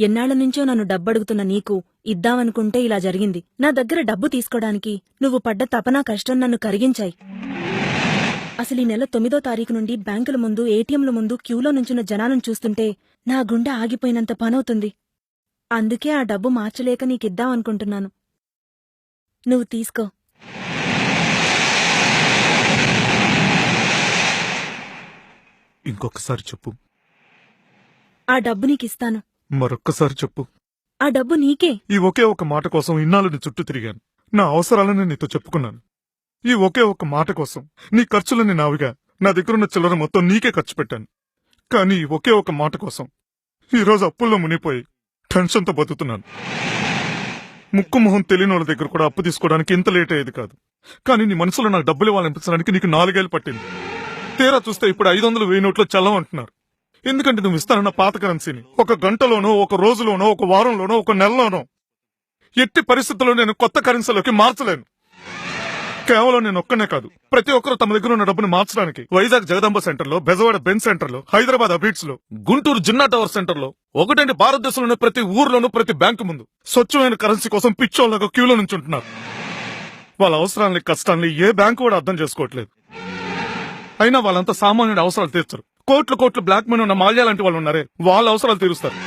ఎన్నాళ్ల నుంచో నన్ను డబ్బడుగుతున్న నీకు ఇద్దామనుకుంటే ఇలా జరిగింది. నా దగ్గర డబ్బు తీసుకోడానికి నువ్వు పడ్డ తపనా కష్టం నన్ను కరిగించాయి. అసలీ నెల 9వ తారీఖు నుండి బ్యాంకుల ముందు, ఏటీఎంల ముందు క్యూలో నుంచున్న జనాలను చూస్తుంటే నా గుండె ఆగిపోయినంత పనవుతుంది. అందుకే ఆ డబ్బు మార్చలేక నీకిద్దామనుకుంటున్నాను. నువ్వు తీసుకో. ఇంకొకసారి చెప్పు. ఆ డబ్బు నీకిస్తాను. మరొక్కసారి చెప్పు. ఆ డబ్బు నీకే. ఈ ఒకే ఒక మాట కోసం ఇన్నాళ్ళు నీ చుట్టూ తిరిగాను. నా అవసరాలను నీతో చెప్పుకున్నాను. ఈ ఒకే ఒక మాట కోసం నీ ఖర్చులని నావిగా నా దగ్గరున్న చిల్లర మొత్తం నీకే ఖర్చు పెట్టాను. కానీ ఈ ఒకే ఒక మాట కోసం ఈరోజు అప్పుల్లో మునిపోయి టెన్షన్తో బతుకుతున్నాను. ముక్కు మొహం తెలియని వాళ్ళ దగ్గర కూడా అప్పు తీసుకోవడానికి ఇంత లేట్ అయ్యేది కాదు. కానీ నీ మనసులో నాకు డబ్బులు ఇవ్వాలనిపించడానికి నీకు 4 ఏళ్ళు పట్టింది. తీరా చూస్తే ఇప్పుడు 500, 1000 నోట్లు చల్లం అంటున్నారు. ఎందుకంటే నువ్వు ఇస్తానన్న పాత కరెన్సీని ఒక గంటలోనో, ఒక రోజులోనో, ఒక వారంలోనో, ఒక నెలలోనో ఎట్టి పరిస్థితుల్లో నేను కొత్త కరెన్సీలోకి మార్చలేను. కేవలం నేను ఒక్కనే కాదు, ప్రతి ఒక్కరూ తమ దగ్గర ఉన్న డబ్బును మార్చడానికి వైజాగ్ జగదంబ సెంటర్లో, బెజవాడ బెన్ సెంటర్లో, హైదరాబాద్ అబీట్స్ లో, గుంటూరు జిన్నా టవర్ సెంటర్లో, ఒకటంటే భారతదేశంలోని ప్రతి ఊర్లోనూ, ప్రతి బ్యాంకు ముందు స్వచ్ఛమైన కరెన్సీ కోసం పిచ్చోళ్ళగా క్యూలో నుంచి ఉంటున్నారు. వాళ్ళ అవసరాలని, కష్టాన్ని ఏ బ్యాంకు కూడా అర్థం చేసుకోవట్లేదు. అయినా వాళ్ళంతా సామాన్యుడి అవసరాలు తీర్చరు. కోట్లు బ్లాక్ మనీ ఉన్న మాల్యా లాంటి వాళ్ళు ఉన్నారే, వాళ్ళ అవసరాలు తీరుస్తారు.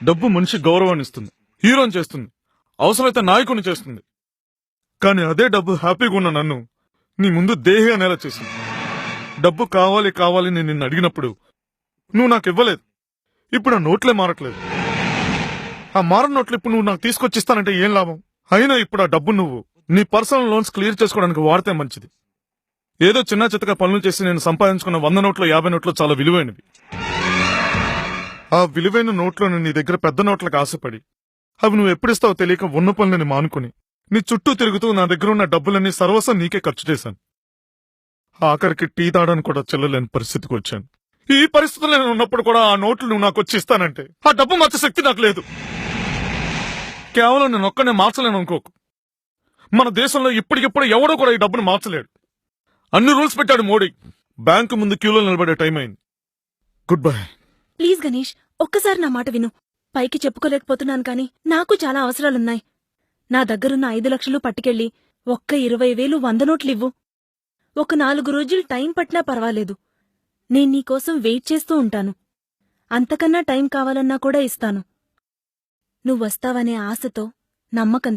డబ్బు మనిషి గౌరవాన్ని ఇస్తుంది, హీరోని చేస్తుంది, అవసరమైతే నాయకుని చేస్తుంది. కానీ అదే డబ్బు హ్యాపీగా ఉన్న నన్ను నీ ముందు దేహి అనేలా చేసింది. డబ్బు కావాలి నేను నిన్ను అడిగినప్పుడు నువ్వు నాకు ఇవ్వలేదు. ఇప్పుడు ఆ నోట్లే మారట్లేదు. ఆ మారని నోట్లు ఇప్పుడు నువ్వు నాకు తీసుకొచ్చిస్తానంటే ఏం లాభం? అయినా ఇప్పుడు ఆ డబ్బు నువ్వు నీ పర్సనల్ లోన్స్ క్లియర్ చేసుకోవడానికి వాడితే మంచిది. ఏదో చిన్న చిత్తగా పనులు చేసి నేను సంపాదించుకున్న 100 నోట్లు, 50 నోట్లు చాలా విలువైనవి. ఆ విలువైన నోట్లను నీ దగ్గర పెద్ద నోట్లకు ఆశపడి అవి నువ్వు ఎప్పుడిస్తావో తెలియక ఉన్న పనులని మానుకుని నీ చుట్టూ తిరుగుతూ నా దగ్గర ఉన్న డబ్బులన్నీ సర్వస్వం నీకే ఖర్చు చేశాను. ఆఖరికి టీ తాడానికి కూడా చెల్లలేని పరిస్థితికి వచ్చాను. ఈ పరిస్థితుల్లో నేను ఉన్నప్పుడు కూడా ఆ నోట్లు నువ్వు నాకు వచ్చి ఇస్తానంటే ఆ డబ్బు మార్చే శక్తి నాకు లేదు. కేవలం నేను ఒక్కనే మార్చలేను అనుకోకు. మన దేశంలో ఇప్పటికిప్పుడు ఎవడో కూడా ఈ డబ్బును మార్చలేడు. అన్ని రూల్స్ పెట్టాడు మోడీ. బ్యాంకు ముందు క్యూలో నిలబడే టైం అయింది. Good bye. ప్లీజ్ గణేష్, ఒక్కసారి నా మాట విను. పైకి చెప్పుకోలేకపోతున్నాను కాని నాకు చాలా అవసరాలున్నాయి. నా దగ్గరున్న 5 లక్షలు పట్టుకెళ్ళి ఒక్క 20,000 100 నోట్లివ్వు. ఒక 4 రోజులు టైం పట్టినా పర్వాలేదు. నేను నీకోసం వెయిట్ చేస్తూ ఉంటాను. అంతకన్నా టైం కావాలన్నా కూడా ఇస్తాను. నువ్వొస్తావనే ఆశతో, నమ్మకంతో